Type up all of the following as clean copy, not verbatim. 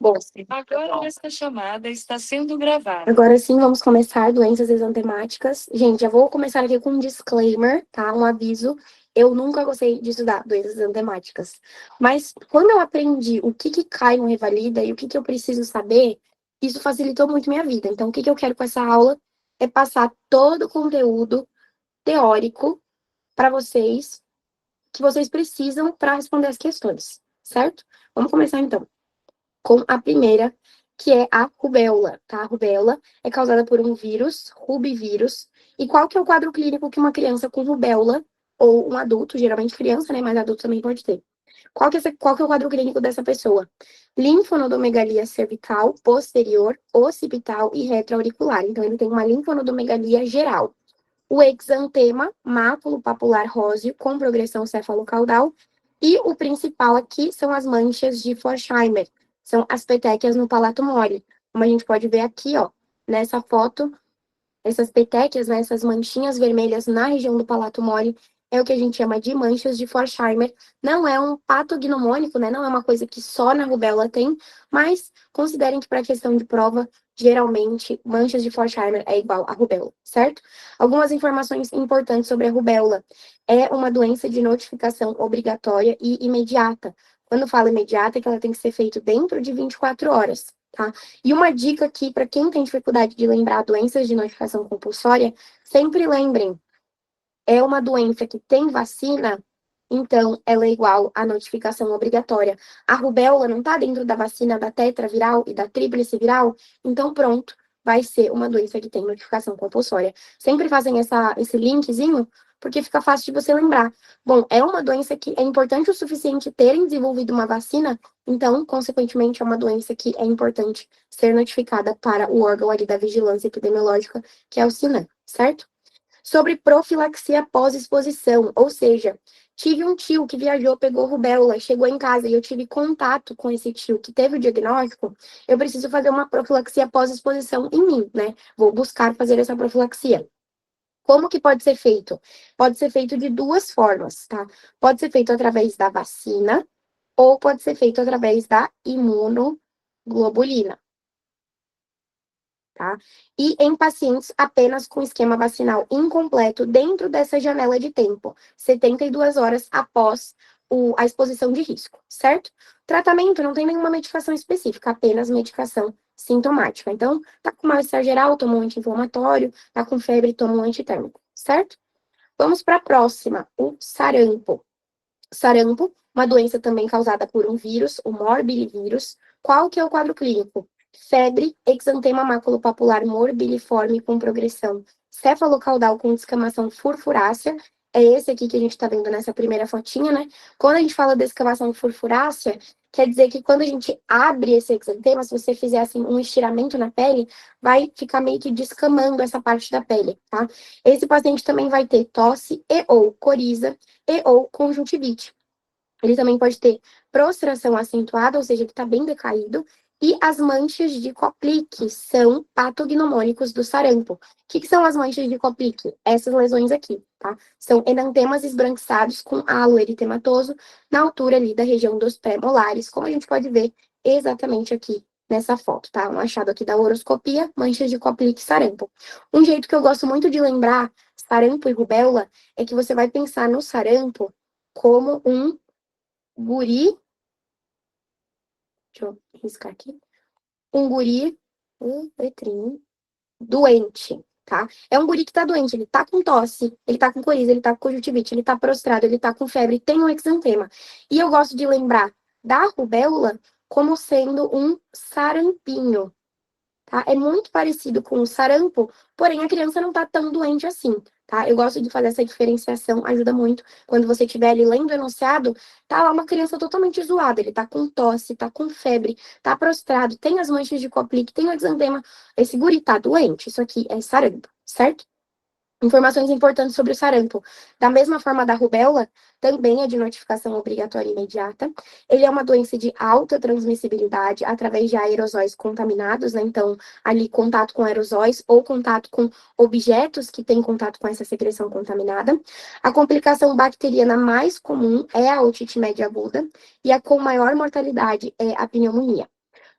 Bom, Agora esta chamada está sendo gravada. agora sim vamos começar doenças exantemáticas. Gente, já vou começar aqui com um disclaimer, tá? Um aviso. Eu nunca gostei de estudar doenças exantemáticas. Mas quando eu aprendi o que cai no Revalida e o que eu preciso saber, isso facilitou muito minha vida. Então, o que eu quero com essa aula é passar todo o conteúdo teórico para vocês, que vocês precisam para responder as questões, certo? Vamos começar então com a primeira, que é a rubéola, tá? A rubéola é causada por um vírus, rubivírus. E qual que é o quadro clínico que uma criança com rubéola, ou um adulto, geralmente criança, né? Mas adulto também pode ter. Qual que é o quadro clínico dessa pessoa? Linfonodomegalia cervical, posterior, occipital e retroauricular. Então, ele tem uma linfonodomegalia geral. O exantema máculo-papular róseo com progressão cefalocaudal. E o principal aqui são as manchas de Forchheimer, são as petequias no palato mole. Como a gente pode ver aqui, ó, nessa foto, essas petequias, né, essas manchinhas vermelhas na região do palato mole, é o que a gente chama de manchas de Forchheimer. Não é um patognomônico, né, não é uma coisa que só na rubéola tem, mas considerem que para questão de prova, geralmente, manchas de Forchheimer é igual a rubéola, certo? Algumas informações importantes sobre a rubéola. É uma doença de notificação obrigatória e imediata. Quando fala imediata, é que ela tem que ser feita dentro de 24 horas, tá? E uma dica aqui, para quem tem dificuldade de lembrar doenças de notificação compulsória, sempre lembrem, é uma doença que tem vacina, então ela é igual à notificação obrigatória. A rubéola não está dentro da vacina da tetraviral e da tríplice viral, então pronto, vai ser uma doença que tem notificação compulsória. Sempre fazem esse linkzinho, porque fica fácil de você lembrar. Bom, é uma doença que é importante o suficiente terem desenvolvido uma vacina, então, consequentemente, é uma doença que é importante ser notificada para o órgão ali da vigilância epidemiológica, que é o CINAM, certo? Sobre profilaxia pós-exposição, ou seja, tive um tio que viajou, pegou rubéola, chegou em casa e eu tive contato com esse tio que teve o diagnóstico, eu preciso fazer uma profilaxia pós-exposição em mim, né? Vou buscar fazer essa profilaxia. Como que pode ser feito? Pode ser feito de duas formas, tá? Pode ser feito através da vacina ou pode ser feito através da imunoglobulina, tá? E em pacientes apenas com esquema vacinal incompleto dentro dessa janela de tempo, 72 horas após a exposição de risco, certo? Tratamento não tem nenhuma medicação específica, apenas medicação sintomática. Então, tá com mal-estar geral, toma um anti-inflamatório, tá com febre, toma um antitérmico, certo? Vamos para a próxima, o sarampo. Sarampo, uma doença também causada por um vírus, o morbilivírus. Qual que é o quadro clínico? Febre, exantema maculopapular morbiliforme com progressão cefalocaudal com descamação furfurácea. É esse aqui que a gente está vendo nessa primeira fotinha, né? Quando a gente fala de descamação furfurácea, quer dizer que quando a gente abre esse exantema, se você fizer assim um estiramento na pele, vai ficar meio que descamando essa parte da pele, tá? Esse paciente também vai ter tosse e ou coriza e ou conjuntivite. Ele também pode ter prostração acentuada, ou seja, ele está bem decaído, e as manchas de Koplik são patognomônicos do sarampo. O que são as manchas de Koplik? Essas lesões aqui, tá? São enantemas esbranquiçados com halo eritematoso na altura ali da região dos pré-molares, como a gente pode ver exatamente aqui nessa foto, tá? Um achado aqui da horoscopia, manchas de Koplik e sarampo. Um jeito que eu gosto muito de lembrar sarampo e rubéola é que você vai pensar no sarampo como um guri, deixa eu riscar aqui, um guri, letrinho, doente, tá? É um guri que tá doente, ele tá com tosse, ele tá com coriza, ele tá com conjuntivite, ele tá prostrado, ele tá com febre, tem um exantema. E eu gosto de lembrar da rubéola como sendo um sarampinho, tá? É muito parecido com o sarampo, porém a criança não tá tão doente assim, tá? Eu gosto de fazer essa diferenciação, ajuda muito. Quando você estiver ali lendo o enunciado, tá lá uma criança totalmente zoada, ele tá com tosse, tá com febre, tá prostrado, tem as manchas de Koplik, tem o exantema, esse guri tá doente, isso aqui é sarampo, certo? Informações importantes sobre o sarampo. Da mesma forma da rubéola, também é de notificação obrigatória imediata. Ele é uma doença de alta transmissibilidade através de aerosóis contaminados, né? Então, ali contato com aerosóis ou contato com objetos que têm contato com essa secreção contaminada. A complicação bacteriana mais comum é a otite média aguda e a com maior mortalidade é a pneumonia.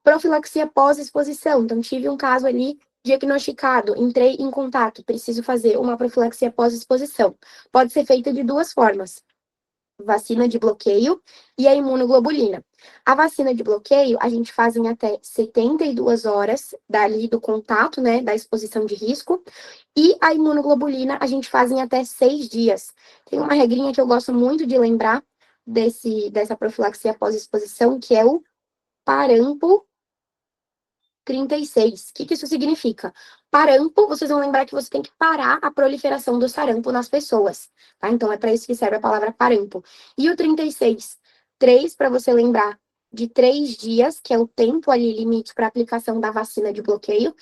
Profilaxia pós-exposição. Então, tive um caso ali diagnosticado, entrei em contato, preciso fazer uma profilaxia pós-exposição. Pode ser feita de duas formas: vacina de bloqueio e a imunoglobulina. A vacina de bloqueio, a gente faz em até 72 horas dali do contato, né, da exposição de risco, e a imunoglobulina a gente faz em até 6 dias. Tem uma regrinha que eu gosto muito de lembrar dessa profilaxia pós-exposição, que é o parampo 36. O que isso significa? Parampo, vocês vão lembrar que você tem que parar a proliferação do sarampo nas pessoas, tá? Então, é para isso que serve a palavra parampo. E o 36? 3, para você lembrar de 3 dias, que é o tempo ali limite para aplicação da vacina de bloqueio,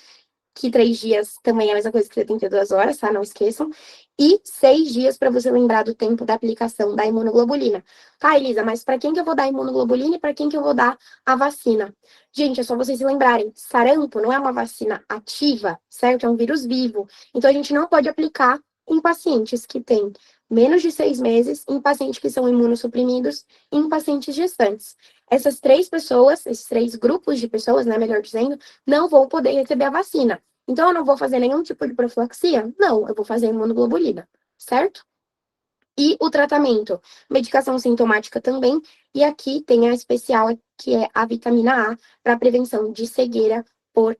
que 3 dias também é a mesma coisa que 72 horas, tá? Não esqueçam. E 6 dias para você lembrar do tempo da aplicação da imunoglobulina. Tá, Elisa, mas para quem que eu vou dar a imunoglobulina e para quem que eu vou dar a vacina? Gente, é só vocês se lembrarem, sarampo não é uma vacina ativa, certo? É um vírus vivo. Então, a gente não pode aplicar em pacientes que têm menos de 6 meses, em pacientes que são imunossuprimidos e em pacientes gestantes. Essas 3 pessoas, esses 3 grupos de pessoas, né, melhor dizendo, não vão poder receber a vacina. Então, eu não vou fazer nenhum tipo de profilaxia? Não, eu vou fazer imunoglobulina, certo? E o tratamento, medicação sintomática também, e aqui tem a especial, que é a vitamina A, para prevenção de cegueira por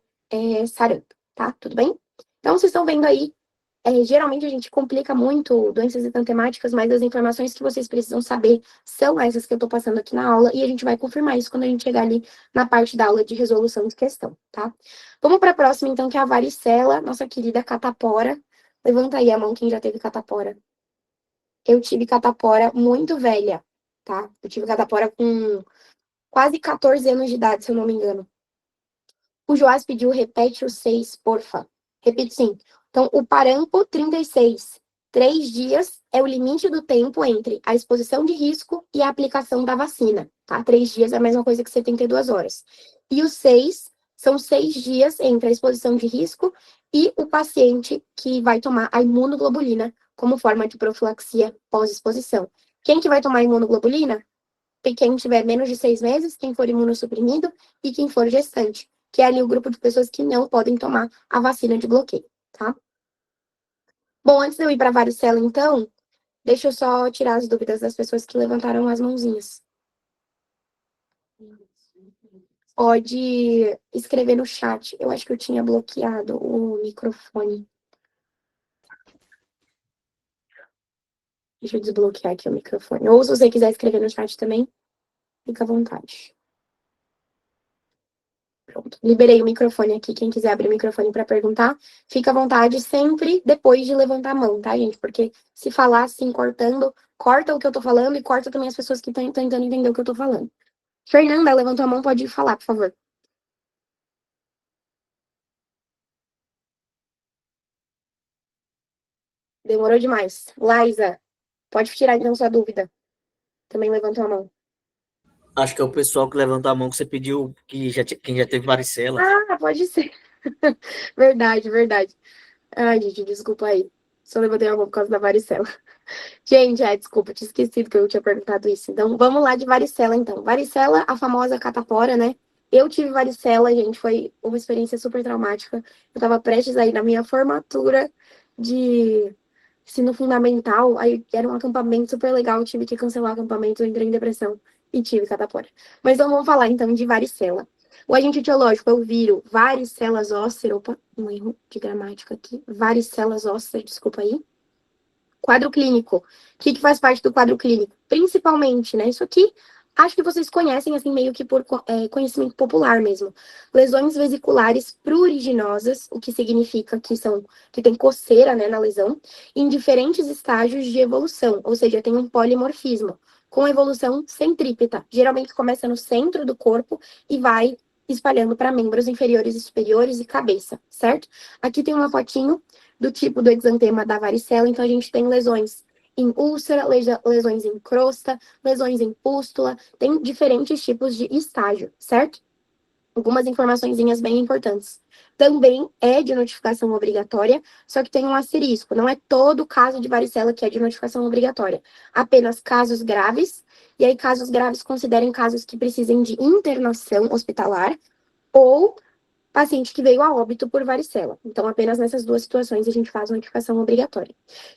sarampo, tá? Tudo bem? Então, vocês estão vendo aí, geralmente a gente complica muito doenças exantemáticas, mas as informações que vocês precisam saber são essas que eu estou passando aqui na aula, e a gente vai confirmar isso quando a gente chegar ali na parte da aula de resolução de questão, tá? Vamos para a próxima, então, que é a varicela, nossa querida catapora. Levanta aí a mão quem já teve catapora. Eu tive catapora muito velha, tá? Eu tive catapora com quase 14 anos de idade, se eu não me engano. O Joás pediu, repete o 6, porfa. Repito sim. Então, o parampo 36. 3 dias é o limite do tempo entre a exposição de risco e a aplicação da vacina, tá? 3 dias é a mesma coisa que 72 horas. E o 6 são 6 dias entre a exposição de risco e o paciente que vai tomar a imunoglobulina como forma de profilaxia pós-exposição. Quem que vai tomar a imunoglobulina? Quem tiver menos de 6 meses, quem for imunossuprimido e quem for gestante, que é ali o grupo de pessoas que não podem tomar a vacina de bloqueio, tá? Bom, antes de eu ir para a varicela, então, deixa eu só tirar as dúvidas das pessoas que levantaram as mãozinhas. Pode escrever no chat. Eu acho que eu tinha bloqueado o microfone. Deixa eu desbloquear aqui o microfone. Ou se você quiser escrever no chat também, fica à vontade. Pronto, liberei o microfone aqui. Quem quiser abrir o microfone para perguntar, fica à vontade sempre depois de levantar a mão, tá, gente? Porque se falar assim, cortando, corta o que eu tô falando e corta também as pessoas que estão tentando entender o que eu tô falando. Fernanda, levantou a mão, pode falar, por favor. Demorou demais. Laísa, pode tirar então sua dúvida. Também levantou a mão. Acho que é o pessoal que levantou a mão que você pediu, quem já teve varicela. Ah, pode ser. Verdade, verdade. Ai, gente, desculpa aí. Só levantei a mão por causa da varicela. Gente, desculpa, tinha esquecido que eu tinha perguntado isso. Então, vamos lá de varicela, então. Varicela, a famosa catapora, né? Eu tive varicela, gente, foi uma experiência super traumática. Eu tava prestes aí na minha formatura de ensino fundamental, aí era um acampamento super legal, eu tive que cancelar o acampamento, eu entrei em depressão e tive catapora. Mas então vamos falar então de varicela. O agente etiológico é o vírus varicelas zoster, opa, um erro de gramática aqui, varicelas zoster, desculpa aí. Quadro clínico. O que faz parte do quadro clínico? Principalmente, né? Isso aqui, acho que vocês conhecem, assim, meio que por conhecimento popular mesmo. Lesões vesiculares pruriginosas, o que significa que tem coceira, né, na lesão, em diferentes estágios de evolução, ou seja, tem um polimorfismo, com evolução centrípeta. Geralmente começa no centro do corpo e vai espalhando para membros inferiores e superiores e cabeça, certo? Aqui tem uma fotinho do tipo do exantema da varicela, então a gente tem lesões em úlcera, lesões em crosta, lesões em pústula, tem diferentes tipos de estágio, certo? Algumas informaçõezinhas bem importantes. Também é de notificação obrigatória, só que tem um asterisco, não é todo caso de varicela que é de notificação obrigatória, apenas casos graves, e aí casos graves considerem casos que precisem de internação hospitalar, ou paciente que veio a óbito por varicela. Então, apenas nessas duas situações a gente faz notificação obrigatória.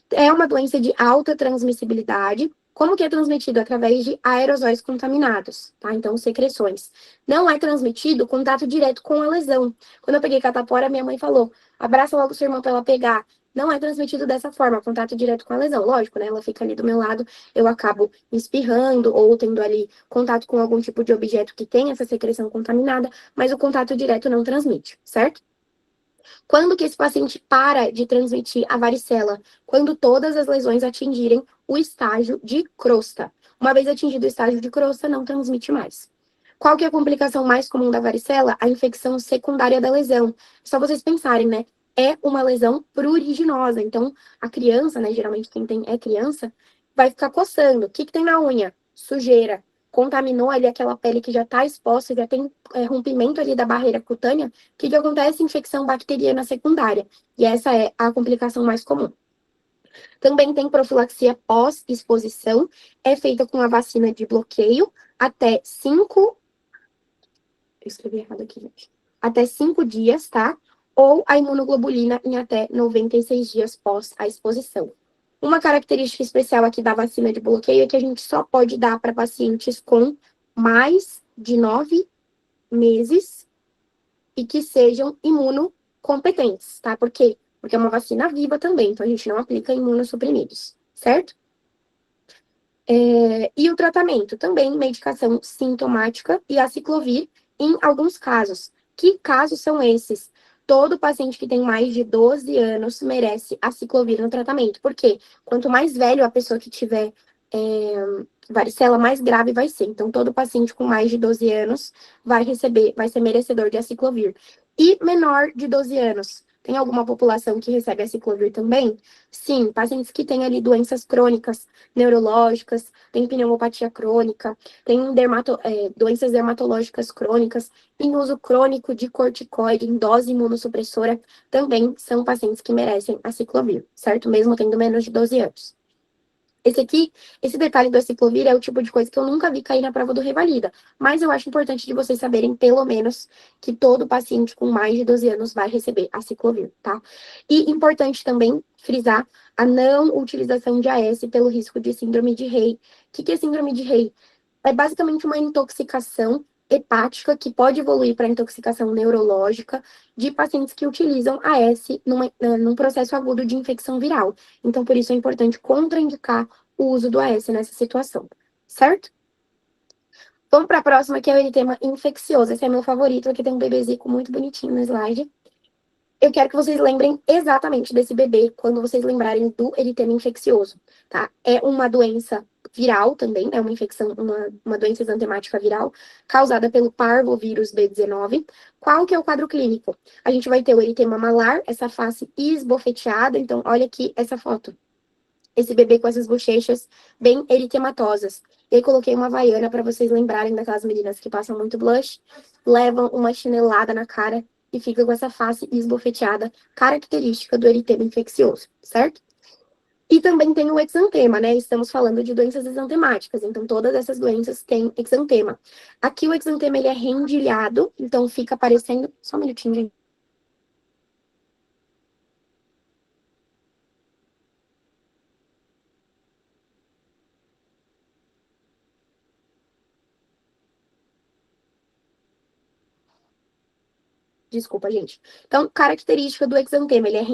É uma doença de alta transmissibilidade. Como que é transmitido? Através de aerosóis contaminados, tá? Então, secreções. Não é transmitido contato direto com a lesão. Quando eu peguei catapora, minha mãe falou, abraça logo sua irmã para ela pegar. Não é transmitido dessa forma, contato direto com a lesão. Lógico, né? Ela fica ali do meu lado, eu acabo espirrando ou tendo ali contato com algum tipo de objeto que tem essa secreção contaminada, mas o contato direto não transmite, certo? Quando que esse paciente para de transmitir a varicela? Quando todas as lesões atingirem o estágio de crosta. Uma vez atingido o estágio de crosta, não transmite mais. Qual que é a complicação mais comum da varicela? A infecção secundária da lesão. Só vocês pensarem, né? É uma lesão pruriginosa. Então, a criança, né? Geralmente quem tem é criança, vai ficar coçando. O que tem na unha? Sujeira. Contaminou ali aquela pele que já está exposta, já tem rompimento ali da barreira cutânea. O que acontece? Infecção bacteriana secundária. E essa é a complicação mais comum. Também tem profilaxia pós-exposição. É feita com a vacina de bloqueio até 5. Eu escrevi errado aqui, gente. Até 5 dias, tá? Ou a imunoglobulina em até 96 dias pós a exposição. Uma característica especial aqui da vacina de bloqueio é que a gente só pode dar para pacientes com mais de 9 meses e que sejam imunocompetentes, tá? Por quê? Porque é uma vacina viva também, então a gente não aplica imunossuprimidos, certo? E o tratamento? Também medicação sintomática e aciclovir em alguns casos. Que casos são esses? Todo paciente que tem mais de 12 anos merece aciclovir no tratamento. Por quê? Quanto mais velho a pessoa que tiver varicela, mais grave vai ser. Então, todo paciente com mais de 12 anos vai ser merecedor de aciclovir. E menor de 12 anos. Tem alguma população que recebe aciclovir também? Sim, pacientes que têm ali doenças crônicas, neurológicas, tem pneumopatia crônica, tem doenças dermatológicas crônicas, em uso crônico de corticoide, em dose imunossupressora, também são pacientes que merecem aciclovir, certo? Mesmo tendo menos de 12 anos. Esse detalhe do aciclovir é o tipo de coisa que eu nunca vi cair na prova do Revalida. Mas eu acho importante de vocês saberem, pelo menos, que todo paciente com mais de 12 anos vai receber aciclovir, tá? E importante também frisar a não utilização de AS pelo risco de síndrome de Rey. O que é síndrome de Rey? É basicamente uma intoxicação hepática que pode evoluir para intoxicação neurológica de pacientes que utilizam AS num processo agudo de infecção viral. Então, por isso é importante contraindicar o uso do AS nessa situação, certo? Vamos para a próxima, que é o eritema infeccioso. Esse é meu favorito, aqui tem um bebezinho muito bonitinho no slide. Eu quero que vocês lembrem exatamente desse bebê quando vocês lembrarem do eritema infeccioso, tá? É uma doença viral também, é uma infecção, uma doença exantemática viral causada pelo parvovírus B19. Qual que é o quadro clínico? A gente vai ter o eritema malar, essa face esbofeteada. Então, olha aqui essa foto. Esse bebê com essas bochechas bem eritematosas. E aí coloquei uma havaiana para vocês lembrarem daquelas meninas que passam muito blush, levam uma chinelada na cara e ficam com essa face esbofeteada, característica do eritema infeccioso, certo? E também tem o exantema, né? Estamos falando de doenças exantemáticas, então todas essas doenças têm exantema. Aqui o exantema ele é rendilhado, então fica aparecendo. Só um minutinho, gente. Desculpa, gente. Então, característica do exantema, ele é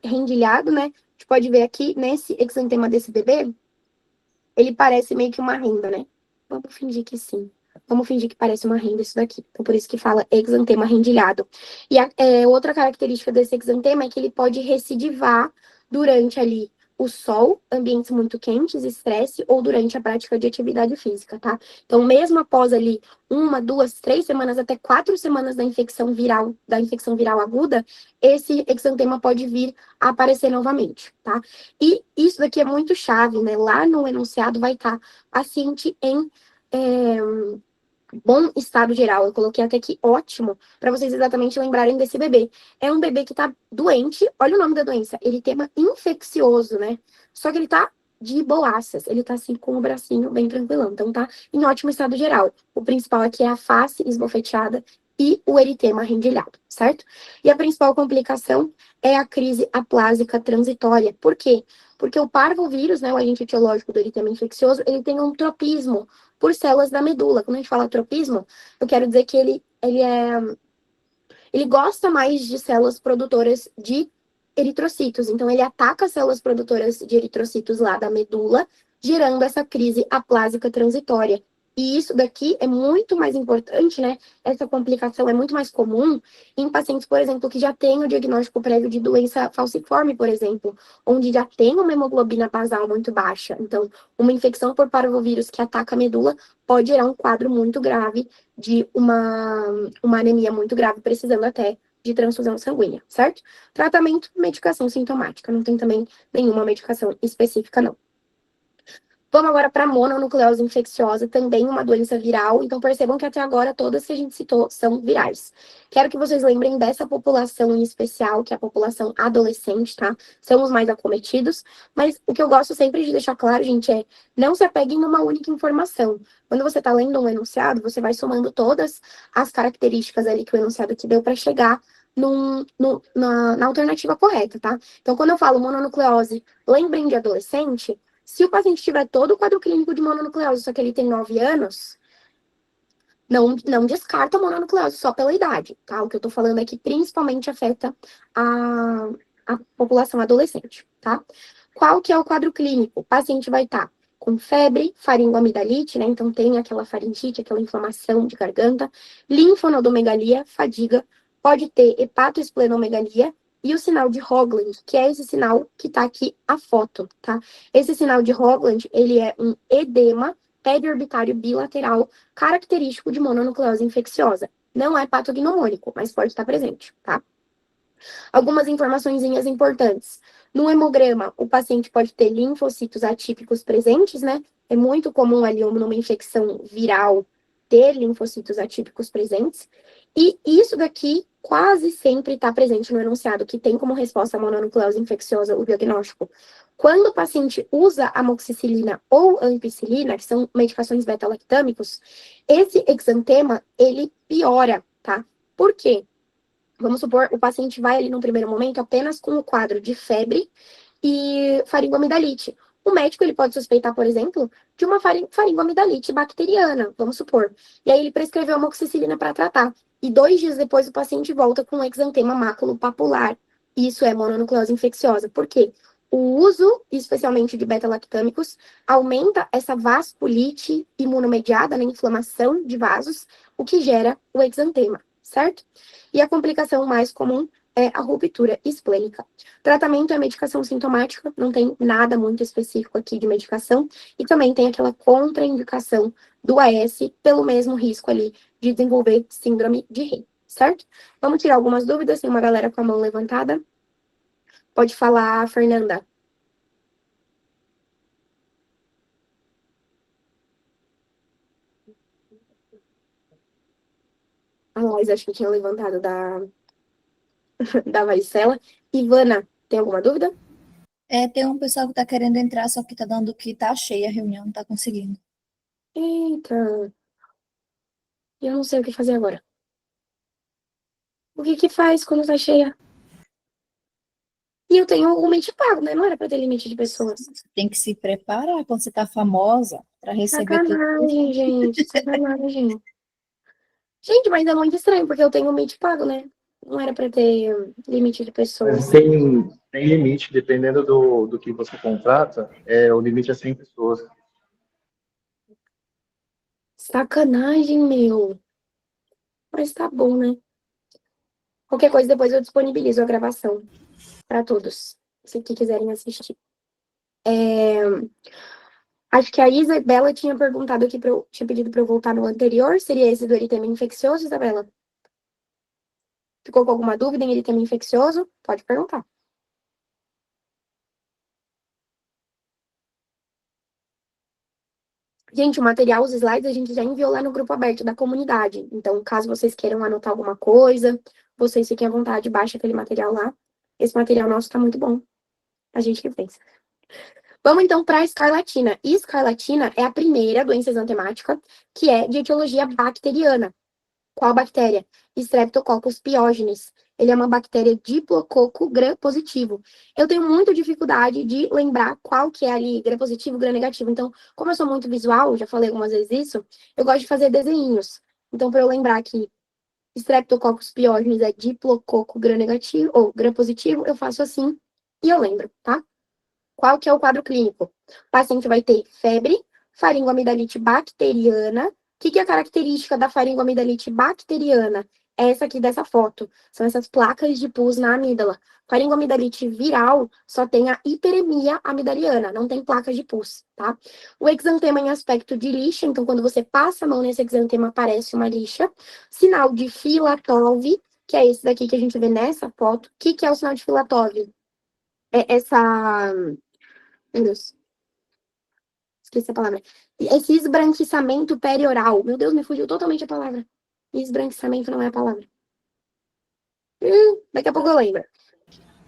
rendilhado, né? A gente pode ver aqui, nesse exantema desse bebê, ele parece meio que uma renda, né? Vamos fingir que sim. Vamos fingir que parece uma renda isso daqui. Então, por isso que fala exantema rendilhado. E outra característica desse exantema é que ele pode recidivar durante ali o sol, ambientes muito quentes, estresse, ou durante a prática de atividade física, tá? Então, mesmo após ali 1, 2, 3 semanas, até 4 semanas da infecção viral aguda, esse exantema pode vir a aparecer novamente, tá? E isso daqui é muito chave, né? Lá no enunciado vai estar paciente em bom estado geral. Eu coloquei até aqui ótimo, para vocês exatamente lembrarem desse bebê. É um bebê que tá doente, olha o nome da doença, eritema infeccioso, né? Só que ele tá de boaças, ele tá assim com o bracinho bem tranquilão, então tá em ótimo estado geral. O principal aqui é a face esbofeteada e o eritema rendilhado, certo? E a principal complicação é a crise aplásica transitória. Por quê? Porque o parvovírus, né, o agente etiológico do eritema infeccioso, ele tem um tropismo por células da medula. Quando a gente fala tropismo, eu quero dizer que ele gosta mais de células produtoras de eritrocitos. Então, ele ataca as células produtoras de eritrocitos lá da medula, gerando essa crise aplásica transitória. E isso daqui é muito mais importante, né? Essa complicação é muito mais comum em pacientes, por exemplo, que já têm o diagnóstico prévio de doença falciforme, por exemplo, onde já tem uma hemoglobina basal muito baixa. Então, uma infecção por parvovírus que ataca a medula pode gerar um quadro muito grave de uma anemia muito grave, precisando até de transfusão sanguínea, certo? Tratamento, medicação sintomática. Não tem também nenhuma medicação específica, não. Vamos agora para a mononucleose infecciosa, também uma doença viral. Então, percebam que até agora todas que a gente citou são virais. Quero que vocês lembrem dessa população em especial, que é a população adolescente, tá? São os mais acometidos. Mas o que eu gosto sempre de deixar claro, gente, é não se apeguem numa única informação. Quando você está lendo um enunciado, você vai somando todas as características ali que o enunciado te deu para chegar na alternativa correta, tá? Então, quando eu falo mononucleose, lembrem de adolescente. Se o paciente tiver todo o quadro clínico de mononucleose, só que ele tem 9 anos, não descarta a mononucleose só pela idade, tá? O que eu tô falando é que principalmente afeta a população adolescente, tá? Qual que é o quadro clínico? O paciente vai estar com febre, faringoamidalite, né? Então tem aquela faringite, aquela inflamação de garganta, linfonodomegalia, fadiga, pode ter hepatoesplenomegalia, e o sinal de Hogland, que é esse sinal que tá aqui a foto, tá? Esse sinal de Hogland, ele é um edema periorbitário bilateral característico de mononucleose infecciosa. Não é patognomônico, mas pode estar presente, tá? Algumas informaçõezinhas importantes. No hemograma, o paciente pode ter linfocitos atípicos presentes, né? É muito comum ali numa infecção viral ter linfocitos atípicos presentes. E isso daqui quase sempre está presente no enunciado, que tem como resposta a mononucleose infecciosa o diagnóstico. Quando o paciente usa amoxicilina ou ampicilina, que são medicações beta-lactâmicos, esse exantema, ele piora, tá? Por quê? Vamos supor, o paciente vai ali num primeiro momento apenas com o quadro de febre e faringoamidalite. O médico, ele pode suspeitar, por exemplo, de uma faringoamidalite bacteriana, vamos supor. E aí ele prescreveu amoxicilina para tratar. E 2 dias depois o paciente volta com um exantema maculopapular. Isso é mononucleose infecciosa. Por quê? O uso, especialmente de beta-lactâmicos, aumenta essa vasculite imunomediada, né, inflamação de vasos, o que gera o exantema, certo? E a complicação mais comum é a ruptura esplênica. Tratamento é medicação sintomática, não tem nada muito específico aqui de medicação, e também tem aquela contraindicação do AS pelo mesmo risco ali de desenvolver síndrome de Rey, certo? Vamos tirar algumas dúvidas, tem uma galera com a mão levantada. Pode falar, Fernanda. A Lois, acho que tinha levantado da varicela. Ivana, tem alguma dúvida? Tem um pessoal que tá querendo entrar, só que tá dando que tá cheia a reunião, não tá conseguindo. Eita. Eu não sei o que fazer agora. O que faz quando tá cheia? E eu tenho um limite pago, né? Não era pra ter limite de pessoas. Você tem que se preparar quando você tá famosa pra receber tudo. Sacanagem, gente. Sacanagem. Gente, mas é muito estranho, porque eu tenho um limite pago, né? Não era pra ter limite de pessoas. Mas tem limite, dependendo do que você contrata, o limite é 100 pessoas. Sacanagem, meu. Mas tá bom, né? Qualquer coisa, depois eu disponibilizo a gravação pra todos, se quiserem assistir. Acho que a Isabela tinha perguntado aqui, tinha pedido pra eu voltar no anterior. Seria esse do eritema infeccioso, Isabela? Ficou com alguma dúvida em eritema infeccioso? Pode perguntar. Gente, o material, os slides, a gente já enviou lá no grupo aberto da comunidade. Então, caso vocês queiram anotar alguma coisa, vocês fiquem à vontade, baixa aquele material lá. Esse material nosso tá muito bom. A gente que fez. Vamos, então, para a escarlatina. Escarlatina é a primeira doença exantemática que é de etiologia bacteriana. Qual bactéria? Streptococcus pyogenes. Ele é uma bactéria diplococo gram-positivo. Eu tenho muita dificuldade de lembrar qual que é ali, gram-positivo, gram-negativo. Então, como eu sou muito visual, já falei algumas vezes isso, eu gosto de fazer desenhinhos. Então, para eu lembrar que Streptococcus pyogenes é diplococo gram-negativo, ou gram-positivo, eu faço assim e eu lembro, tá? Qual que é o quadro clínico? O paciente vai ter febre, faringoamidalite bacteriana. O que é a característica da faringoamidalite bacteriana? É essa aqui dessa foto. São essas placas de pus na amígdala. Faringoamidalite viral só tem a hiperemia amidaliana, não tem placas de pus, tá? O exantema em aspecto de lixa, então quando você passa a mão nesse exantema aparece uma lixa. Sinal de Filatov, que é esse daqui que a gente vê nessa foto. O que é o sinal de Filatov? É essa... Meu Deus, esqueci a palavra. Esse esbranquiçamento perioral. Meu Deus, me fugiu totalmente a palavra. Esbranquiçamento não é a palavra. Daqui a pouco eu lembro.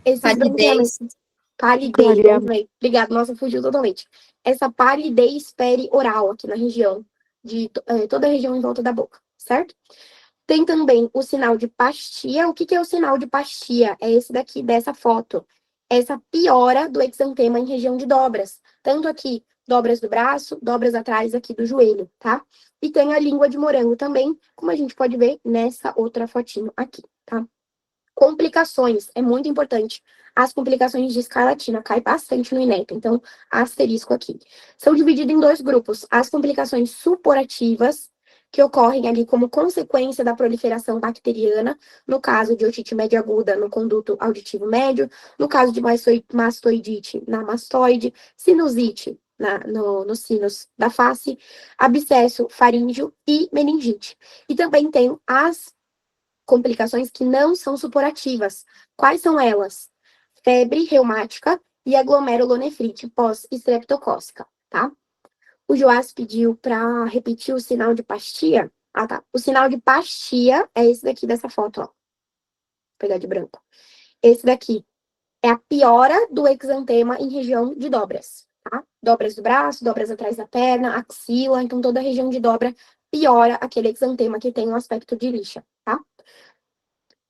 Esse esbranquiçamento. Palidez. Palidez. Obrigada, nossa, fugiu totalmente. Essa palidez perioral aqui na região, de toda a região em volta da boca, certo? Tem também o sinal de pastia. O que é o sinal de pastia? É esse daqui, dessa foto. Essa piora do exantema em região de dobras. Tanto aqui, dobras do braço, dobras atrás aqui do joelho, tá? E tem a língua de morango também, como a gente pode ver nessa outra fotinho aqui, tá? Complicações, é muito importante. As complicações de escarlatina cai bastante no INEP, então asterisco aqui. São divididas em dois grupos. As complicações suporativas, que ocorrem ali como consequência da proliferação bacteriana, no caso de otite média aguda no conduto auditivo médio, no caso de mastoidite na mastoide, sinusite no sinus da face, abscesso faríngeo e meningite. E também tem as complicações que não são suporativas. Quais são elas? Febre reumática e aglomerulonefrite pós-estreptocócica, tá? O Joás pediu para repetir o sinal de pastia. Ah, tá. O sinal de pastia é esse daqui dessa foto, ó. Vou pegar de branco. Esse daqui é a piora do exantema em região de dobras, tá? Dobras do braço, dobras atrás da perna, axila, então toda a região de dobra piora aquele exantema que tem um aspecto de lixa, tá?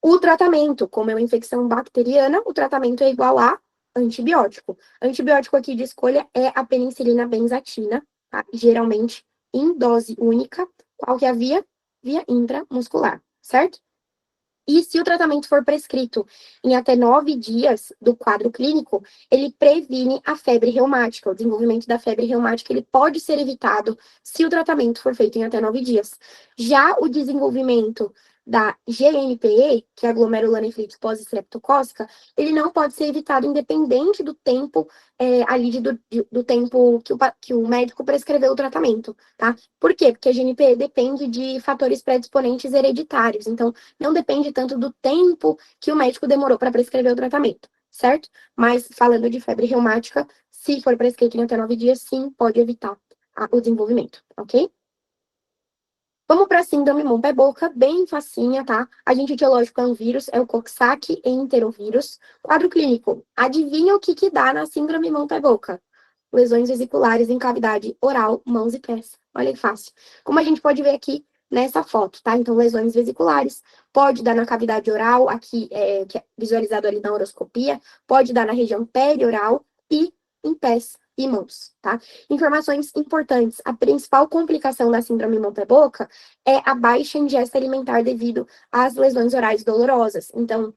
O tratamento, como é uma infecção bacteriana, o tratamento é igual a antibiótico. Antibiótico aqui de escolha é a penicilina benzatina, tá? Geralmente em dose única. Qual que é a via? Via intramuscular, certo? E se o tratamento for prescrito em até 9 dias do quadro clínico, ele previne a febre reumática. O desenvolvimento da febre reumática ele pode ser evitado se o tratamento for feito em até 9 dias. Já o desenvolvimento da GNPE, que é a glomerulonefrite pós-estreptocócica, ele não pode ser evitado independente do tempo do tempo que o médico prescreveu o tratamento, tá? Por quê? Porque a GNPE depende de fatores predisponentes hereditários. Então, não depende tanto do tempo que o médico demorou para prescrever o tratamento, certo? Mas, falando de febre reumática, se for prescrito em até 9 dias, sim, pode evitar o desenvolvimento, ok? Vamos para a síndrome mão-pé-boca, bem facinha, tá? Agente etiológico é um vírus, é o Coxsackie enterovírus. Quadro clínico, adivinha o que dá na síndrome mão-pé-boca? Lesões vesiculares em cavidade oral, mãos e pés. Olha que fácil. Como a gente pode ver aqui nessa foto, tá? Então, lesões vesiculares, pode dar na cavidade oral, aqui, que é visualizado ali na horoscopia, pode dar na região perioral e em pés e mãos, tá? Informações importantes. A principal complicação da síndrome mão-pé-boca é a baixa ingesta alimentar devido às lesões orais dolorosas. Então,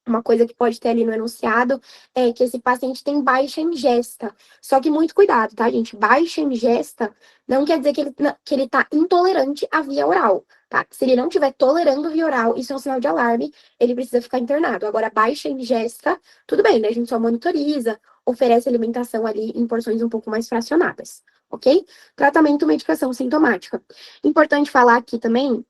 uma coisa que pode ter ali no enunciado é que esse paciente tem baixa ingesta. Só que muito cuidado, tá, gente? Baixa ingesta não quer dizer que ele tá intolerante à via oral, tá? Se ele não estiver tolerando via oral, isso é um sinal de alarme, ele precisa ficar internado. Agora, baixa ingesta, tudo bem, né? A gente só monitoriza, oferece alimentação ali em porções um pouco mais fracionadas, ok? Tratamento, medicação sintomática. Importante falar aqui também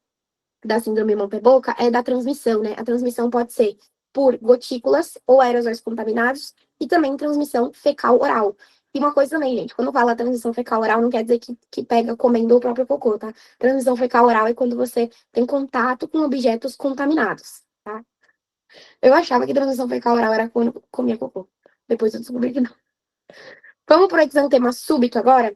da síndrome mão-pé-boca é da transmissão, né? A transmissão pode ser por gotículas ou aerosóis contaminados e também transmissão fecal-oral. E uma coisa também, gente, quando fala transmissão fecal-oral, não quer dizer que pega comendo o próprio cocô, tá? Transmissão fecal-oral é quando você tem contato com objetos contaminados, tá? Eu achava que transmissão fecal-oral era quando comia cocô. Depois eu descobri que não. Vamos pro exantema súbito agora?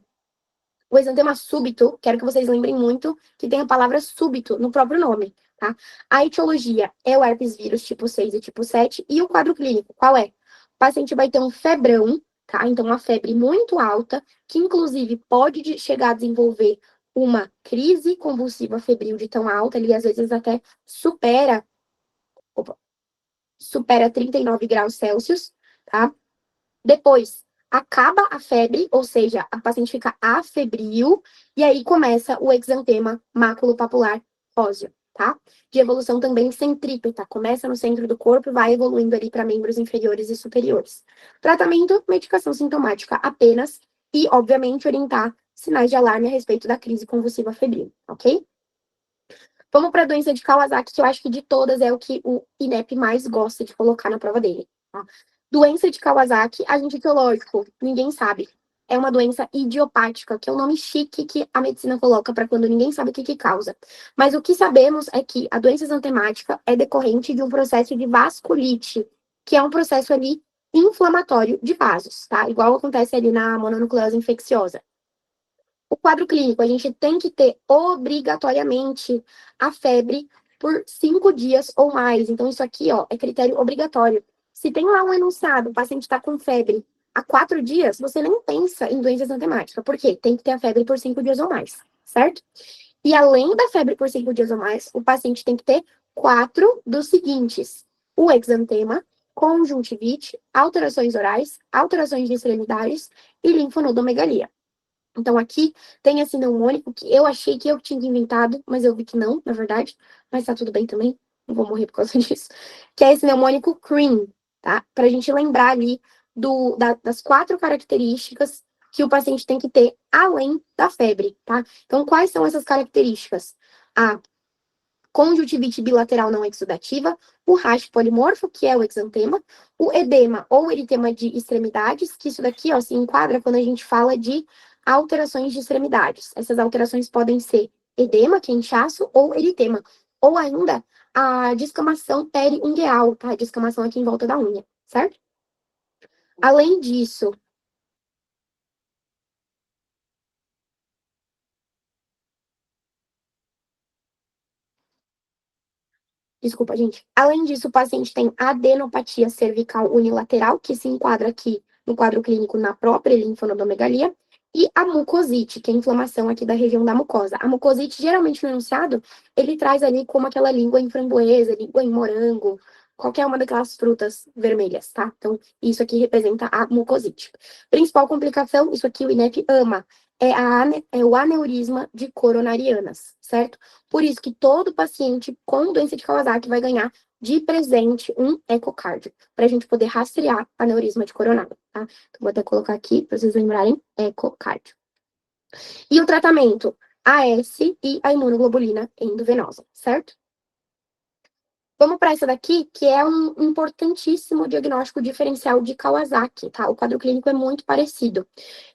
O exantema súbito, quero que vocês lembrem muito que tem a palavra súbito no próprio nome, tá? A etiologia é o herpes vírus tipo 6 e tipo 7, e o quadro clínico, qual é? O paciente vai ter um febrão, tá? Então, uma febre muito alta, que inclusive pode chegar a desenvolver uma crise convulsiva febril de tão alta, ele às vezes até supera 39 graus Celsius, tá? Depois, acaba a febre, ou seja, a paciente fica afebril, e aí começa o exantema maculopapular róseo, tá? De evolução também centrípeta, começa no centro do corpo e vai evoluindo ali para membros inferiores e superiores. Tratamento, medicação sintomática apenas, e, obviamente, orientar sinais de alarme a respeito da crise convulsiva febril, ok? Vamos para a doença de Kawasaki, que eu acho que de todas é o que o INEP mais gosta de colocar na prova dele, tá? Doença de Kawasaki, agente etiológico, ninguém sabe. É uma doença idiopática, que é o nome chique que a medicina coloca para quando ninguém sabe o que causa. Mas o que sabemos é que a doença exantemática é decorrente de um processo de vasculite, que é um processo ali inflamatório de vasos, tá? Igual acontece ali na mononucleose infecciosa. O quadro clínico, a gente tem que ter obrigatoriamente a febre por 5 dias ou mais. Então, isso aqui, ó, é critério obrigatório. Se tem lá um enunciado, o paciente está com febre há 4 dias, você nem pensa em doença exantemática. Por quê? Tem que ter a febre por 5 dias ou mais, certo? E além da febre por 5 dias ou mais, o paciente tem que ter 4 dos seguintes: o exantema, conjuntivite, alterações orais, alterações de extremidades e linfonodomegalia. Então, aqui tem esse mnemônico que eu achei que eu tinha inventado, mas eu vi que não, na verdade. Mas tá tudo bem também, não vou morrer por causa disso. Que é esse mnemônico CREAM, tá? Pra gente lembrar ali das 4 características que o paciente tem que ter, além da febre, tá? Então, quais são essas características? A conjuntivite bilateral não exudativa, o rash polimorfo, que é o exantema, o edema ou eritema de extremidades, que isso daqui, ó, se enquadra quando a gente fala de alterações de extremidades. Essas alterações podem ser edema, que é inchaço, ou eritema, ou ainda a descamação periungueal, tá? A descamação aqui em volta da unha, certo? Além disso, desculpa, gente. Além disso, o paciente tem adenopatia cervical unilateral, que se enquadra aqui no quadro clínico na própria linfonodomegalia, e a mucosite, que é a inflamação aqui da região da mucosa. A mucosite, geralmente no enunciado, ele traz ali como aquela língua em framboesa, língua em morango, qualquer uma daquelas frutas vermelhas, tá? Então, isso aqui representa a mucosite. Principal complicação, isso aqui o INEP ama, é o aneurisma de coronarianas, certo? Por isso que todo paciente com doença de Kawasaki vai ganhar de presente um ecocardio, para a gente poder rastrear aneurisma de coronária, tá? Então, vou até colocar aqui para vocês lembrarem, ecocardio. E o tratamento? AS e a imunoglobulina endovenosa, certo? Vamos para essa daqui, que é um importantíssimo diagnóstico diferencial de Kawasaki, tá? O quadro clínico é muito parecido,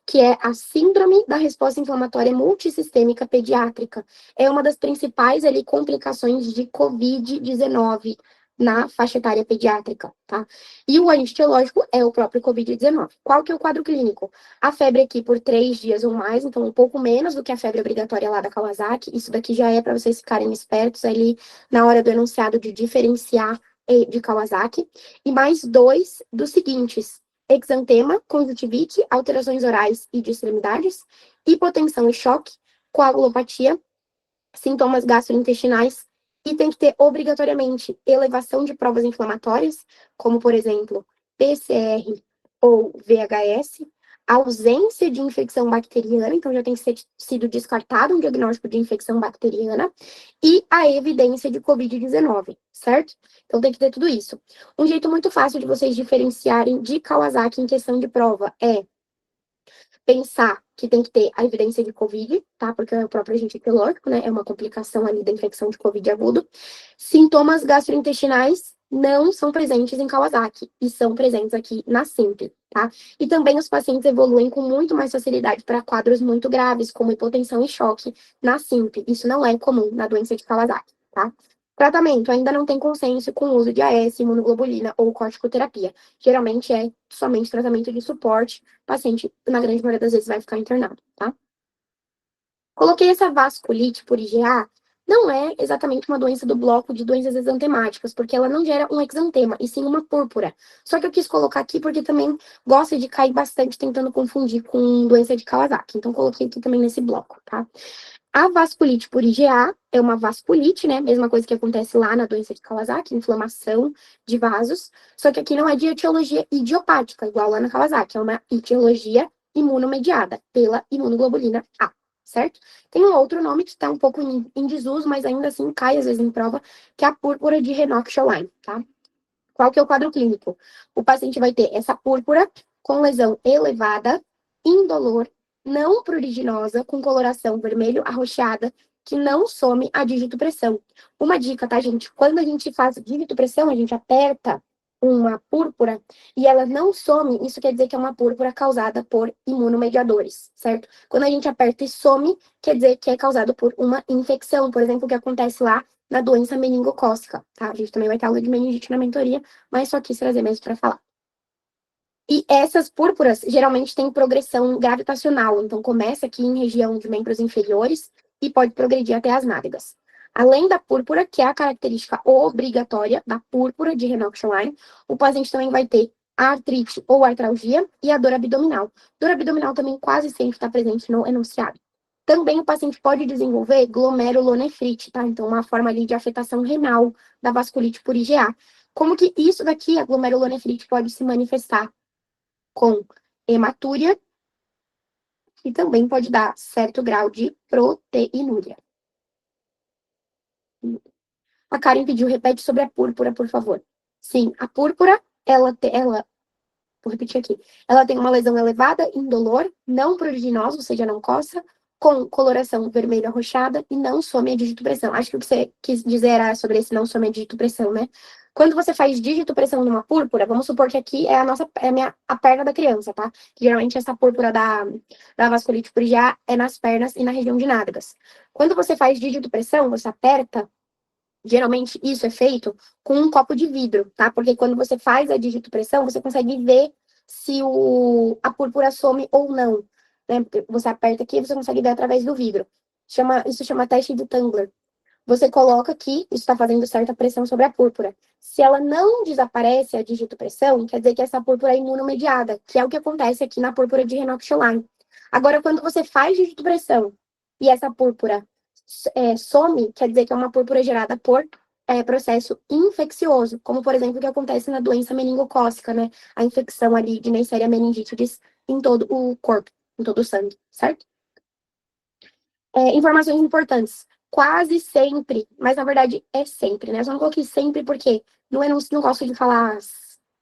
que é a síndrome da resposta inflamatória multissistêmica pediátrica. É uma das principais ali complicações de COVID-19 na faixa etária pediátrica, tá? E o agente etiológico é o próprio COVID-19. Qual que é o quadro clínico? A febre aqui por 3 dias ou mais, então um pouco menos do que a febre obrigatória lá da Kawasaki. Isso daqui já é para vocês ficarem espertos ali na hora do enunciado de diferenciar de Kawasaki. E mais 2 dos seguintes: exantema, conjuntivite, alterações orais e de extremidades, hipotensão e choque, coagulopatia, sintomas gastrointestinais, e tem que ter obrigatoriamente elevação de provas inflamatórias, como, por exemplo, PCR ou VHS, ausência de infecção bacteriana, então já tem sido descartado um diagnóstico de infecção bacteriana, e a evidência de COVID-19, certo? Então tem que ter tudo isso. Um jeito muito fácil de vocês diferenciarem de Kawasaki em questão de prova é pensar que tem que ter a evidência de COVID, tá? Porque é o próprio agente etiológico, né? É uma complicação ali da infecção de COVID agudo. Sintomas gastrointestinais não são presentes em Kawasaki e são presentes aqui na SIMP, tá? E também os pacientes evoluem com muito mais facilidade para quadros muito graves, como hipotensão e choque na SIMP. Isso não é comum na doença de Kawasaki, tá? Tratamento, ainda não tem consenso com o uso de AS, imunoglobulina ou corticoterapia. Geralmente é somente tratamento de suporte. O paciente, na grande maioria das vezes, vai ficar internado, tá? Coloquei essa vasculite por IgA, não é exatamente uma doença do bloco de doenças exantemáticas, porque ela não gera um exantema, e sim uma púrpura. Só que eu quis colocar aqui porque também gosta de cair bastante tentando confundir com doença de Kawasaki. Então, coloquei aqui também nesse bloco, tá? A vasculite por IgA é uma vasculite, né? Mesma coisa que acontece lá na doença de Kawasaki, inflamação de vasos. Só que aqui não é de etiologia idiopática, igual lá na Kawasaki. É uma etiologia imunomediada pela imunoglobulina A, certo? Tem um outro nome que está um pouco em desuso, mas ainda assim cai às vezes em prova, que é a púrpura de Renox-Schlein, tá? Qual que é o quadro clínico? O paciente vai ter essa púrpura com lesão elevada, indolor, não pruriginosa, com coloração vermelho arroxeada, que não some a digitopressão. Uma dica, tá, gente? Quando a gente faz digitopressão, a gente aperta uma púrpura e ela não some, isso quer dizer que é uma púrpura causada por imunomediadores, certo? Quando a gente aperta e some, quer dizer que é causado por uma infecção, por exemplo, o que acontece lá na doença meningocócica, tá? A gente também vai ter aula de meningite na mentoria, mas só quis trazer mesmo para falar. E essas púrpuras geralmente têm progressão gravitacional, então começa aqui em região de membros inferiores e pode progredir até as nádegas. Além da púrpura, que é a característica obrigatória da púrpura de Renox-Schlein, o paciente também vai ter a artrite ou artralgia e a dor abdominal. Dor abdominal também quase sempre está presente no enunciado. Também o paciente pode desenvolver glomerulonefrite, tá? Então, uma forma ali de afetação renal da vasculite por IgA. Como que isso daqui, a glomerulonefrite, pode se manifestar? Com hematúria e também pode dar certo grau de proteinúria. A Karen pediu, repete sobre a púrpura, por favor. Sim, a púrpura, vou repetir aqui, ela tem uma lesão elevada, indolor, não pruriginosa, ou seja, não coça, com coloração vermelha arroxeada e não some a digitopressão. Acho que o que você quis dizer era sobre esse não some a digitopressão, né? Quando você faz digitopressão numa púrpura, vamos supor que aqui é a perna da criança, tá? Que geralmente essa púrpura da vasculite por IgA é nas pernas e na região de nádegas. Quando você faz digitopressão, você aperta, geralmente isso é feito com um copo de vidro, tá? Porque quando você faz a digitopressão, você consegue ver se a púrpura some ou não, né? Porque você aperta aqui e você consegue ver através do vidro. Isso chama teste de Tumbler. Você coloca aqui, isso está fazendo certa pressão sobre a púrpura. Se ela não desaparece a digitopressão, quer dizer que essa púrpura é imunomediada, que é o que acontece aqui na púrpura de Renox-Schlein. Agora, quando você faz digitopressão e essa púrpura some, quer dizer que é uma púrpura gerada por processo infeccioso, como, por exemplo, o que acontece na doença meningocócica, né? A infecção ali de Neisseria meningitidis em todo o corpo, em todo o sangue, certo? Informações importantes. Quase sempre, mas na verdade é sempre, né? Eu só não coloquei sempre porque no enunciado, não gosto de falar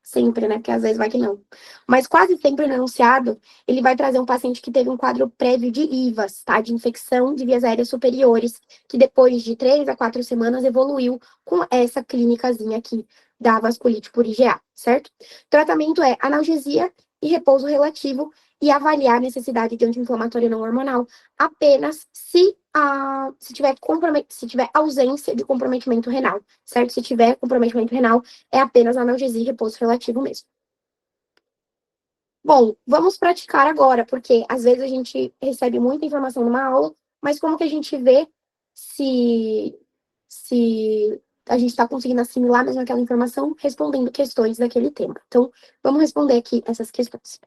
sempre, né? Porque às vezes vai que não. Mas quase sempre no enunciado, ele vai trazer um paciente que teve um quadro prévio de IVAS, tá? De infecção de vias aéreas superiores, que depois de 3 a 4 semanas evoluiu com essa clínicazinha aqui da vasculite por IgA, certo? O tratamento é analgesia e repouso relativo e avaliar a necessidade de anti-inflamatório não hormonal apenas se tiver ausência de comprometimento renal, certo? Se tiver comprometimento renal, é apenas analgesia e repouso relativo mesmo. Bom, vamos praticar agora, porque às vezes a gente recebe muita informação numa aula, mas como que a gente vê se a gente está conseguindo assimilar mesmo aquela informação respondendo questões daquele tema. Então, vamos responder aqui essas questões.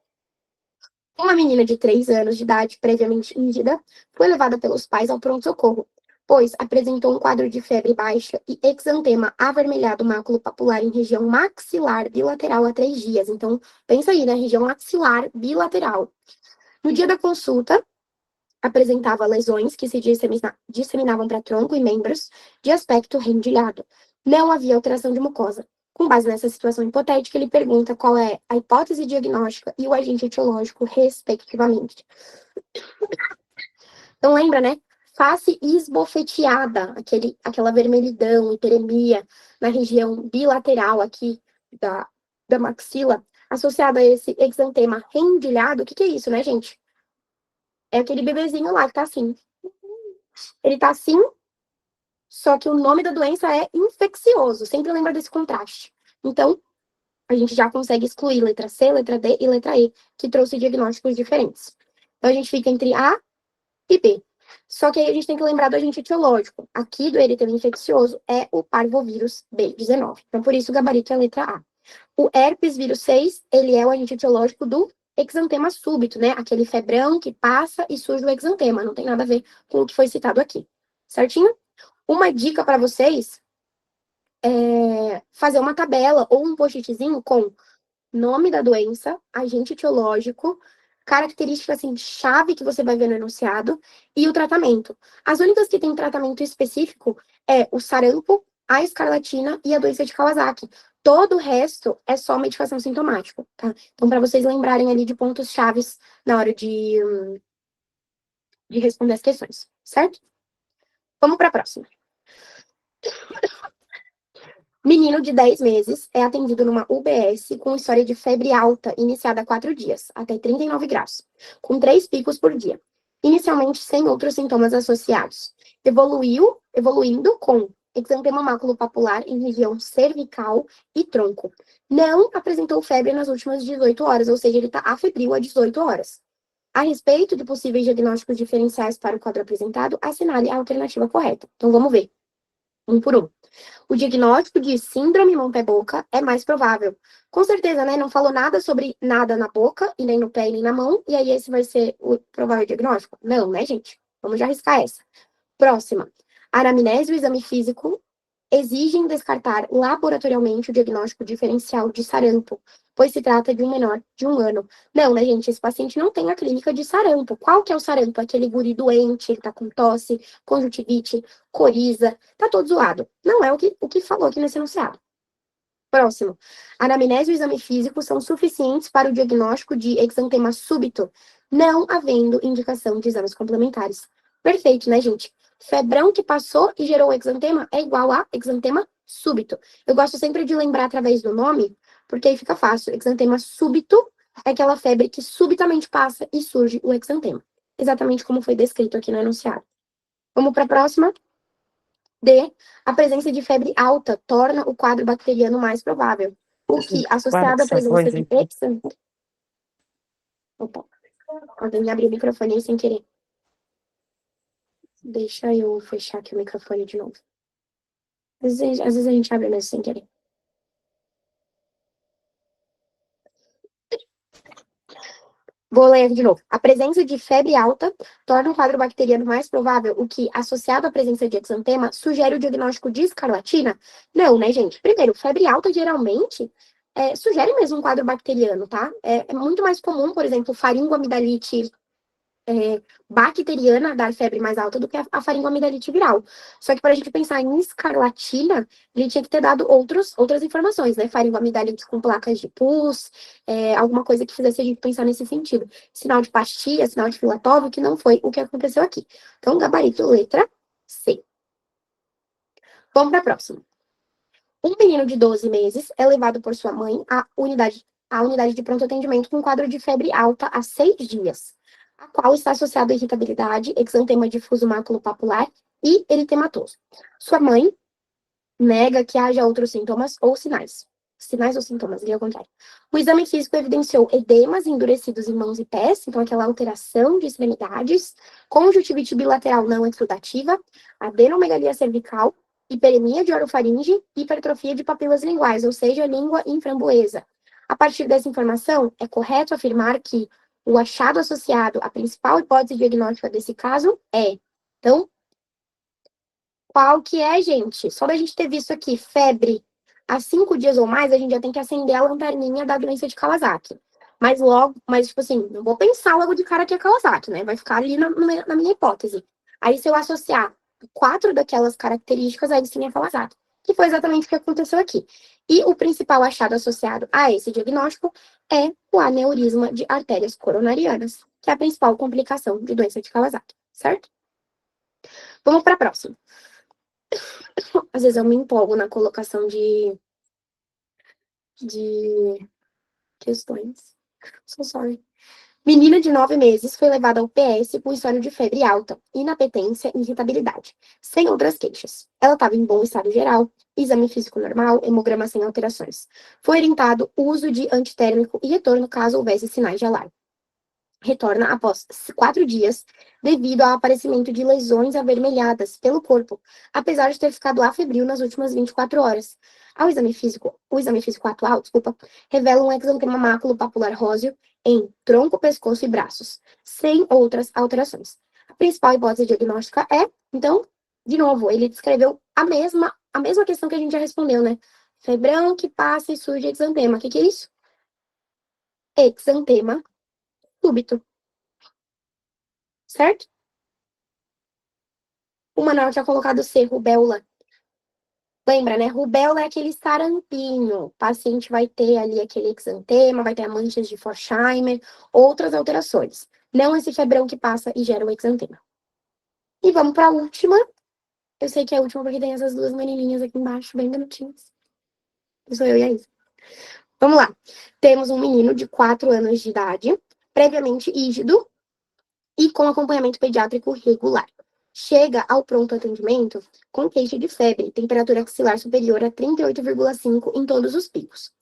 Uma menina de 3 anos de idade, previamente rígida, foi levada pelos pais ao pronto-socorro, pois apresentou um quadro de febre baixa e exantema avermelhado máculo-papular em região maxilar bilateral há 3 dias. Então, pensa aí, né? Região maxilar bilateral. No dia da consulta, apresentava lesões que se disseminavam para tronco e membros de aspecto rendilhado. Não havia alteração de mucosa. Com base nessa situação hipotética, ele pergunta qual é a hipótese diagnóstica e o agente etiológico, respectivamente. Então, lembra, né? Face esbofeteada, aquela vermelhidão, hiperemia na região bilateral aqui da maxila, associada a esse exantema rendilhado. O que é isso, né, gente? É aquele bebezinho lá que tá assim. Ele tá assim, só que o nome da doença é infeccioso. Sempre lembra desse contraste. Então, a gente já consegue excluir letra C, letra D e letra E, que trouxe diagnósticos diferentes. Então, a gente fica entre A e B. Só que aí a gente tem que lembrar do agente etiológico. Aqui do eritema infeccioso é o parvovírus B19. Então, por isso o gabarito é a letra A. O herpes vírus 6, ele é o agente etiológico do exantema súbito, né? Aquele febrão que passa e surge o exantema. Não tem nada a ver com o que foi citado aqui. Certinho? Uma dica para vocês é fazer uma tabela ou um post-itzinho com nome da doença, agente etiológico, característica assim, chave que você vai ver no enunciado e o tratamento. As únicas que têm tratamento específico é o sarampo, a escarlatina e a doença de Kawasaki. Todo o resto é só medicação sintomática, tá? Então, para vocês lembrarem ali de pontos chaves na hora de responder as questões, certo? Vamos para a próxima. Menino de 10 meses é atendido numa UBS com história de febre alta, iniciada há 4 dias, até 39 graus, com 3 picos por dia. Inicialmente sem outros sintomas associados. Evoluindo com exantema maculopapular em região cervical e tronco. Não apresentou febre nas últimas 18 horas, ou seja, ele está afebril há 18 horas. A respeito de possíveis diagnósticos diferenciais para o quadro apresentado, assinale a alternativa correta. Então, vamos ver. Um por um. O diagnóstico de síndrome mão-pé-boca é mais provável. Com certeza, né? Não falou nada sobre nada na boca, e nem no pé, e nem na mão, e aí esse vai ser o provável diagnóstico? Não, né, gente? Vamos já arriscar essa. Próxima. A anamnese e o exame físico exigem descartar laboratorialmente o diagnóstico diferencial de sarampo, pois se trata de um menor de 1 ano. Não, né, gente? Esse paciente não tem a clínica de sarampo. Qual que é o sarampo? Aquele guri doente, ele tá com tosse, conjuntivite, coriza, tá todo zoado. Não é o que falou aqui nesse enunciado. Próximo. A anamnese e o exame físico são suficientes para o diagnóstico de exantema súbito, não havendo indicação de exames complementares. Perfeito, né, gente? Febrão que passou e gerou exantema é igual a exantema súbito. Eu gosto sempre de lembrar através do nome, porque aí fica fácil. Exantema súbito é aquela febre que subitamente passa e surge o exantema. Exatamente como foi descrito aqui no enunciado. Vamos para a próxima. D. A presença de febre alta torna o quadro bacteriano mais provável, o que, associado à presença de exantema... Opa, eu abri o microfone aí sem querer. Deixa eu fechar aqui o microfone de novo. Às vezes a gente abre mesmo sem querer. Vou ler de novo. A presença de febre alta torna o quadro bacteriano mais provável, o que, associado à presença de exantema, sugere o diagnóstico de escarlatina? Não, né, gente? Primeiro, febre alta geralmente sugere mesmo um quadro bacteriano, tá? É muito mais comum, por exemplo, faringoamidalite bacteriana dar febre mais alta do que a faringoamidalite viral. Só que para a gente pensar em escarlatina, ele tinha que ter dado outras informações, né? Faringoamidalite com placas de pus, alguma coisa que fizesse a gente pensar nesse sentido. Sinal de pastia, sinal de filatório, que não foi o que aconteceu aqui. Então, gabarito, letra C. Vamos para a próxima. Um menino de 12 meses é levado por sua mãe à unidade de pronto atendimento com quadro de febre alta há 6 dias, a qual está associado a irritabilidade, exantema difuso maculopapular e eritematoso. Sua mãe nega que haja outros sintomas ou sinais. Sinais ou sintomas, ali ao contrário. O exame físico evidenciou edemas endurecidos em mãos e pés, então aquela alteração de extremidades, conjuntivite bilateral não exudativa, adenomegalia cervical, hiperemia de orofaringe, hipertrofia de papilas linguais, ou seja, língua em framboesa. A partir dessa informação, é correto afirmar que o achado associado à principal hipótese diagnóstica desse caso é, então, qual que é, gente? Só da gente ter visto aqui febre há 5 dias ou mais, a gente já tem que acender a lanterninha da doença de Kawasaki. Mas tipo assim, não vou pensar logo de cara que é Kawasaki, né? Vai ficar ali na minha hipótese. Aí, se eu associar 4 daquelas características, aí sim é Kawasaki. Que foi exatamente o que aconteceu aqui. E o principal achado associado a esse diagnóstico é o aneurisma de artérias coronarianas, que é a principal complicação de doença de Kawasaki, certo? Vamos para a próxima. Às vezes eu me empolgo na colocação de questões. So sorry. Menina de 9 meses foi levada ao PS com história de febre alta, inapetência e irritabilidade, sem outras queixas. Ela estava em bom estado geral, exame físico normal, hemograma sem alterações. Foi orientado o uso de antitérmico e retorno caso houvesse sinais de alarme. retorna após 4 dias devido ao aparecimento de lesões avermelhadas pelo corpo, apesar de ter ficado afebril nas últimas 24 horas. O exame físico atual, revela um exantema máculo-papular róseo em tronco, pescoço e braços, sem outras alterações. A principal hipótese diagnóstica é, então, de novo, ele descreveu a mesma questão que a gente já respondeu, né? Febrão que passa e surge exantema. O que é isso? Exantema súbito. Certo? O Manuel tinha colocado C, rubéola. Lembra, né? Rubéola é aquele sarampinho. O paciente vai ter ali aquele exantema, vai ter manchas de Forchheimer, outras alterações. Não esse febrão que passa e gera o exantema. E vamos para a última. Eu sei que é a última porque tem essas duas menininhas aqui embaixo, bem bonitinhas. Sou eu e a Isa. Vamos lá. Temos um menino de 4 anos de idade, previamente ígido e com acompanhamento pediátrico regular. Chega ao pronto atendimento com queixa de febre, temperatura axilar superior a 38,5 em todos os picos.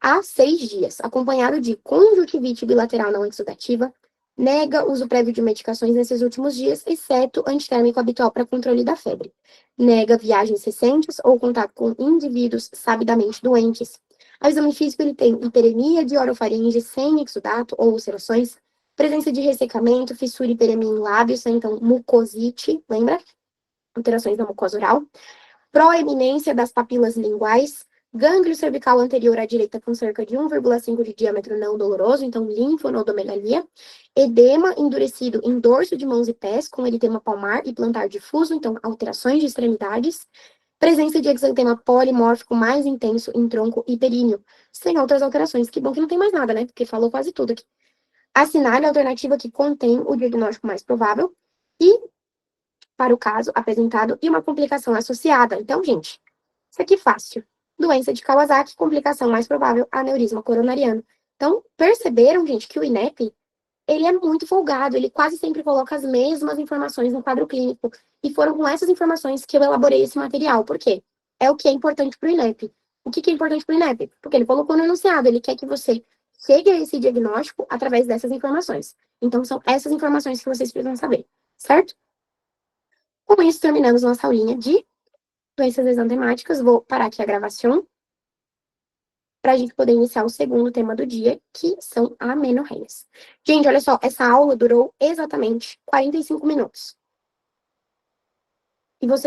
Há 6 dias, acompanhado de conjuntivite bilateral não exudativa, nega uso prévio de medicações nesses últimos dias, exceto antitérmico habitual para controle da febre. Nega viagens recentes ou contato com indivíduos sabidamente doentes. Ao exame físico, ele tem hiperemia de orofaringe sem exudato ou ulcerações, presença de ressecamento, fissura e hiperemia em lábios, então mucosite, lembra? Alterações da mucosa oral. Proeminência das papilas linguais, gânglio cervical anterior à direita com cerca de 1,5 de diâmetro não doloroso, então linfonodomegalia. Edema endurecido em dorso de mãos e pés, com eritema palmar e plantar difuso, então alterações de extremidades. Presença de exantema polimórfico mais intenso em tronco e períneo, sem outras alterações. Que bom que não tem mais nada, né? Porque falou quase tudo aqui. Assinale a alternativa que contém o diagnóstico mais provável e, para o caso apresentado, e uma complicação associada. Então, gente, isso aqui é fácil. Doença de Kawasaki, complicação mais provável, aneurisma coronariano. Então, perceberam, gente, que o INEP, ele é muito folgado, ele quase sempre coloca as mesmas informações no quadro clínico. E foram com essas informações que eu elaborei esse material. Por quê? É o que é importante para o INEP. O que é importante para o INEP? Porque ele colocou no enunciado, ele quer que você chegue a esse diagnóstico através dessas informações. Então, são essas informações que vocês precisam saber, certo? Com isso, terminamos nossa aulinha de doenças exantemáticas. Vou parar aqui a gravação para a gente poder iniciar o segundo tema do dia, que são amenorreias. Gente, olha só, essa aula durou exatamente 45 minutos. E você